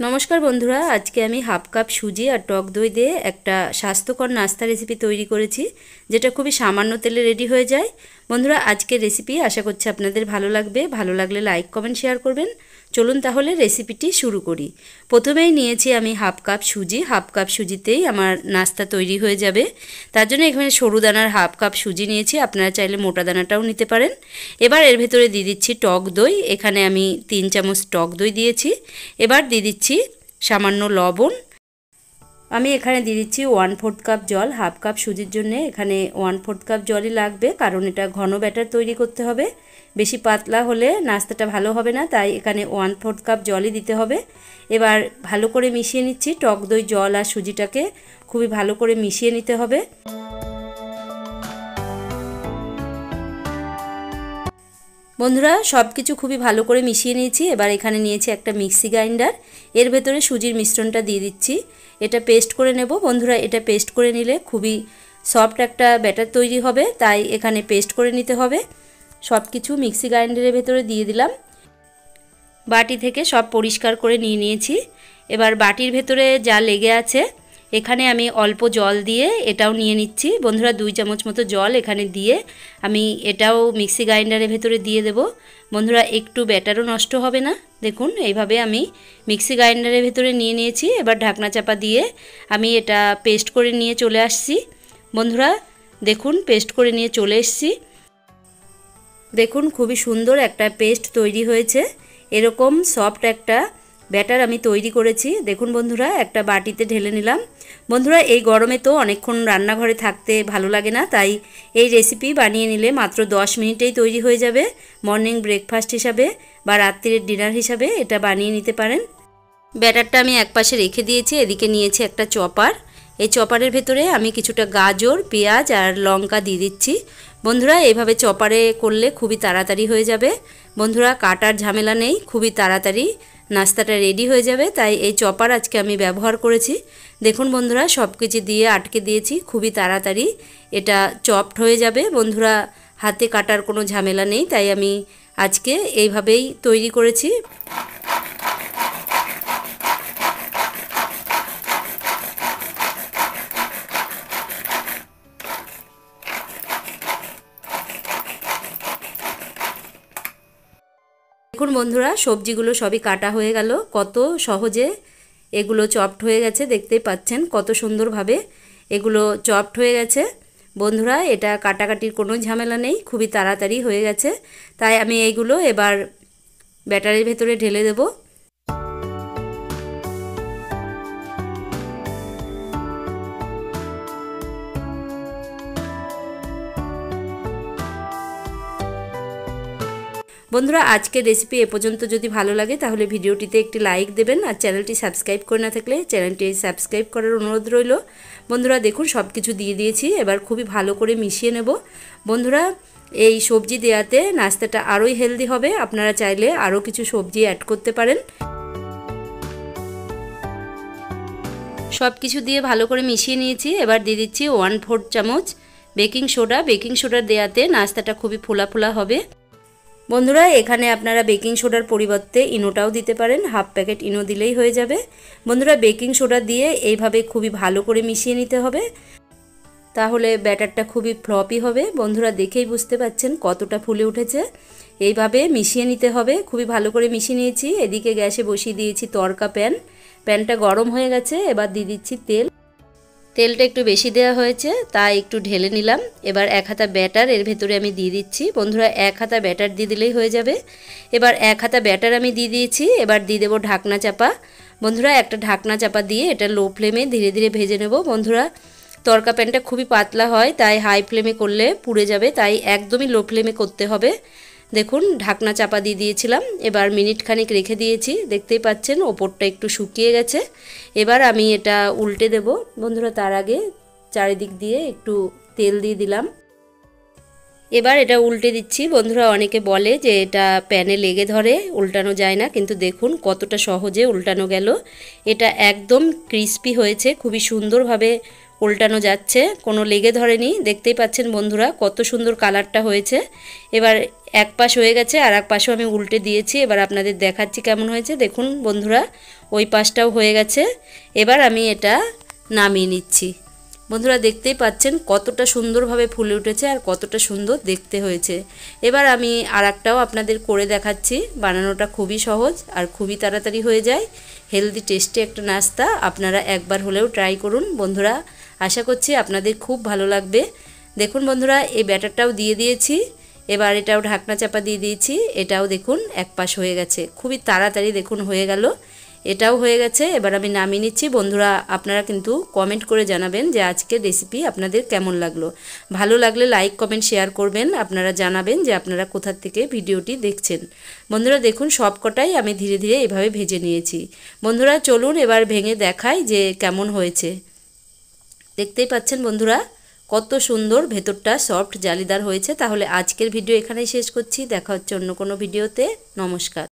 নমস্কার বন্ধুরা, আজকে আমি হাফ কাপ সুজি আর টক দই দিয়ে একটা স্বাস্থ্যকর নাস্তা রেসিপি তৈরি করেছি, যেটা খুবই সামান্য তেলে রেডি হয়ে যায়। বন্ধুরা, আজকের রেসিপি আশা করছি আপনাদের ভালো লাগবে। ভালো লাগলে লাইক কমেন্ট শেয়ার করবেন। চলুন তাহলে রেসিপিটি শুরু করি। প্রথমেই নিয়েছি আমি হাফ কাপ সুজি। হাফ কাপ সুজিতেই আমার নাস্তা তৈরি হয়ে যাবে। তার জন্য এখানে সরু দানার হাফ কাপ সুজি নিয়েছি, আপনারা চাইলে মোটা দানাটাও নিতে পারেন। এবার এর ভেতরে দিয়ে দিচ্ছি টক দই। এখানে আমি 3 চামচ টক দই দিয়েছি। এবার দিয়ে দিচ্ছি সামান্য লবণ। আমি এখানে দিয়ে দিচ্ছি 1/4 কাপ জল। হাফ কাপ সুজির জন্য এখানে 1/4 কাপ জলই লাগবে, কারণ এটা ঘন ব্যাটার তৈরি করতে হবে। বেশি পাতলা হলে নাস্তাটা ভালো হবে না, তাই এখানে 1/4 কাপ জলই দিতে হবে। এবার ভালো করে মিশিয়ে নিচ্ছি। টক দই, জল আর সুজিটাকে খুবই ভালো করে মিশিয়ে নিতে হবে। বন্ধুরা, সব কিছু খুবই ভালো করে মিশিয়ে নিয়েছি। এবার এখানে নিয়েছি একটা মিক্সি গ্রাইন্ডার। এর ভেতরে সুজির মিশ্রণটা দিয়ে দিচ্ছি। এটা পেস্ট করে নেব। বন্ধুরা, এটা পেস্ট করে নিলে খুবই সফট একটা ব্যাটার তৈরি হবে, তাই এখানে পেস্ট করে নিতে হবে। সব কিছু মিক্সি গ্রাইন্ডারের ভেতরে দিয়ে দিলাম। বাটি থেকে সব পরিষ্কার করে নিয়ে নিয়েছি। এবার বাটির ভেতরে যা লেগে আছে এখানে আমি অল্প জল দিয়ে এটাও নিয়ে নিচ্ছি। বন্ধুরা, 2 চামচ মতো জল এখানে দিয়ে আমি এটাও মিক্সি গ্রাইন্ডারের ভেতরে দিয়ে দেব। বন্ধুরা, একটু ব্যাটারও নষ্ট হবে না। দেখুন, এইভাবে আমি মিক্সি গ্রাইন্ডারের ভেতরে নিয়ে নিয়েছি। এবার ঢাকনা চাপা দিয়ে আমি এটা পেস্ট করে নিয়ে চলে আসছি। বন্ধুরা, দেখুন পেস্ট করে নিয়ে চলে এসেছি। দেখুন, খুবই সুন্দর একটা পেস্ট তৈরি হয়েছে। এরকম সফট একটা ব্যাটার আমি তৈরি করেছি। দেখুন বন্ধুরা, একটা বাটিতে ঢেলে নিলাম। বন্ধুরা, এই গরমে তো অনেকক্ষণ রান্নাঘরে থাকতে ভালো লাগে না, তাই এই রেসিপি বানিয়ে নিলে মাত্র 10 মিনিটেই তৈরি হয়ে যাবে। মর্নিং ব্রেকফাস্ট হিসাবে বা রাত্রির ডিনার হিসাবে এটা বানিয়ে নিতে পারেন। ব্যাটারটা আমি একপাশে রেখে দিয়েছি। এদিকে নিয়েছি একটা চপার। এই চপারের ভেতরে আমি কিছুটা গাজর, পেঁয়াজ আর লঙ্কা দিয়ে দিচ্ছি। বন্ধুরা, এইভাবে চপারে করলে খুবই তাড়াতাড়ি হয়ে যাবে। বন্ধুরা, কাটার ঝামেলা নেই, খুবই তাড়াতাড়ি নাস্তাটা রেডি হয়ে যাবে, তাই এই চপার আজকে আমি ব্যবহার করেছি। দেখুন বন্ধুরা, সব কিছু দিয়ে আটকে দিয়েছি। খুবই তাড়াতাড়ি এটা চপড হয়ে যাবে। বন্ধুরা, হাতে কাটার কোনো ঝামেলা নেই, তাই আমি আজকে এইভাবেই তৈরি করেছি। দেখুন বন্ধুরা, সবজিগুলো সবই কাটা হয়ে গেল। কত সহজে এগুলো চপড হয়ে গেছে, দেখতেই পাচ্ছেন কত সুন্দরভাবে এগুলো চপড হয়ে গেছে। বন্ধুরা, এটা কাটাকাটির কোনো ঝামেলা নেই, খুবই তাড়াতাড়ি হয়ে গেছে। তাই আমি এইগুলো এবার ব্যাটারের ভেতরে ঢেলে দেব। বন্ধুরা, আজকের রেসিপি এ পর্যন্ত যদি ভালো লাগে তাহলে ভিডিওটিতে একটি লাইক দেবেন, আর চ্যানেলটি সাবস্ক্রাইব করে না থাকলে চ্যানেলটি সাবস্ক্রাইব করার অনুরোধ রইল। বন্ধুরা, দেখুন সব কিছু দিয়ে দিয়েছি। এবার খুবই ভালো করে মিশিয়ে নেব। বন্ধুরা, এই সবজি দেওয়াতে নাস্তাটা আরোই হেলদি হবে। আপনারা চাইলে আরও কিছু সবজি অ্যাড করতে পারেন। সব কিছু দিয়ে ভালো করে মিশিয়ে নিয়েছি। এবার দিয়ে দিচ্ছি 1/4 চামচ বেকিং সোডা। বেকিং সোডা দেওয়াতে নাস্তাটা খুবই ফোলা ফোলা হবে। বন্ধুরা, এখানে আপনারা বেকিং সোডার পরিবর্তে ইনোটাও দিতে পারেন। হাফ প্যাকেট ইনো দিলেই হয়ে যাবে। বন্ধুরা, বেকিং সোডা দিয়ে এইভাবে খুবই ভালো করে মিশিয়ে নিতে হবে, তাহলে ব্যাটারটা খুবই ফ্লপি হবে। বন্ধুরা, দেখেই বুঝতে পাচ্ছেন কতটা ফুলে উঠেছে। এইভাবে মিশিয়ে নিতে হবে। খুবই ভালো করে মিশিয়ে নিয়েছি। এদিকে গ্যাসে বসিয়ে দিয়েছি তড়কা প্যান। প্যানটা গরম হয়ে গেছে। এবার দিয়ে দিচ্ছি তেল। তেলটা একটু বেশি দেওয়া হয়েছে, তাই একটু ঢেলে নিলাম। এবার 1 হাতা ব্যাটার এর ভেতরে আমি দিয়ে দিচ্ছি। বন্ধুরা, 1 হাতা ব্যাটার দিয়ে দিলেই হয়ে যাবে। এবার 1 হাতা ব্যাটার আমি দিয়ে দিয়েছি। এবার দিয়ে দেবো ঢাকনা চাপা। বন্ধুরা, একটা ঢাকনা চাপা দিয়ে এটা লো ফ্লেমে ধীরে ধীরে ভেজে নেব। বন্ধুরা, তড়কা প্যানটা খুবই পাতলা হয়, তাই হাই ফ্লেমে করলে পুড়ে যাবে, তাই একদমই লো ফ্লেমে করতে হবে। দেখুন, ঢাকনা চাপা দিয়ে দিয়েছিলাম। এবার মিনিট খানিক রেখে দিয়েছি। দেখতেই পাচ্ছেন ওপরটা একটু শুকিয়ে গেছে। এবার আমি এটা উল্টে দেব। বন্ধুরা, তার আগে চারিদিক দিয়ে একটু তেল দিয়ে দিলাম। এবার এটা উল্টে দিচ্ছি। বন্ধুরা, অনেকে বলে যে এটা প্যানে লেগে ধরে, উল্টানো যায় না, কিন্তু দেখুন কতটা সহজে উল্টানো গেল। এটা একদম ক্রিস্পি হয়েছে, খুবই সুন্দরভাবে উল্টানো যাচ্ছে, কোনো লেগে ধরেনি। দেখতেই পাচ্ছেন বন্ধুরা কত সুন্দর কালারটা হয়েছে। এবার এক পাশ হয়ে গেছে, আর এক পাশও আমি উল্টে দিয়েছি। এবার আপনাদের দেখাচ্ছি কেমন হয়েছে। দেখুন বন্ধুরা ওই পাশটাও হয়ে গেছে। এবার আমি এটা নামিয়ে নিচ্ছি। বন্ধুরা দেখতেই পাচ্ছেন কতটা সুন্দরভাবে ফুলে উঠেছে আর কতটা সুন্দর দেখতে হয়েছে। এবার আমি আর একটাও আপনাদের করে দেখাচ্ছি। বানানোটা খুবই সহজ আর খুবই তাড়াতাড়ি হয়ে যায়। হেলদি টেস্টি একটা নাস্তা, আপনারা একবার হলেও ট্রাই করুন বন্ধুরা। আশা করছি আপনাদের খুব ভালো লাগবে। দেখুন বন্ধুরা এই ব্যাটারটাও দিয়ে দিয়েছি। এবার এটাও ঢাকনা চাপা দিয়ে দিয়েছি। এটাও দেখুন এক পাশ হয়ে গেছে, খুবই তাড়াতাড়ি দেখুন হয়ে গেল। এটাও হয়ে গেছে। এবার আমি নামিয়ে নিচ্ছি। বন্ধুরা আপনারা কিন্তু কমেন্ট করে জানাবেন যে আজকের রেসিপি আপনাদের কেমন লাগলো। ভালো লাগলে লাইক কমেন্ট শেয়ার করবেন। আপনারা জানাবেন যে আপনারা কোথা থেকে ভিডিওটি দেখছেন। বন্ধুরা দেখুন সব কটাই আমি ধীরে ধীরে এভাবে ভেজে নিয়েছি। বন্ধুরা চলুন এবার ভেঙে দেখাই যে কেমন হয়েছে। দেখতেই পাচ্ছেন বন্ধুরা কত সুন্দর ভেতরটা সফট জালিদার হয়েছে। তাহলে আজকের ভিডিও এখানেই শেষ করছি। দেখা হচ্ছে অন্য কোনো ভিডিওতে। নমস্কার।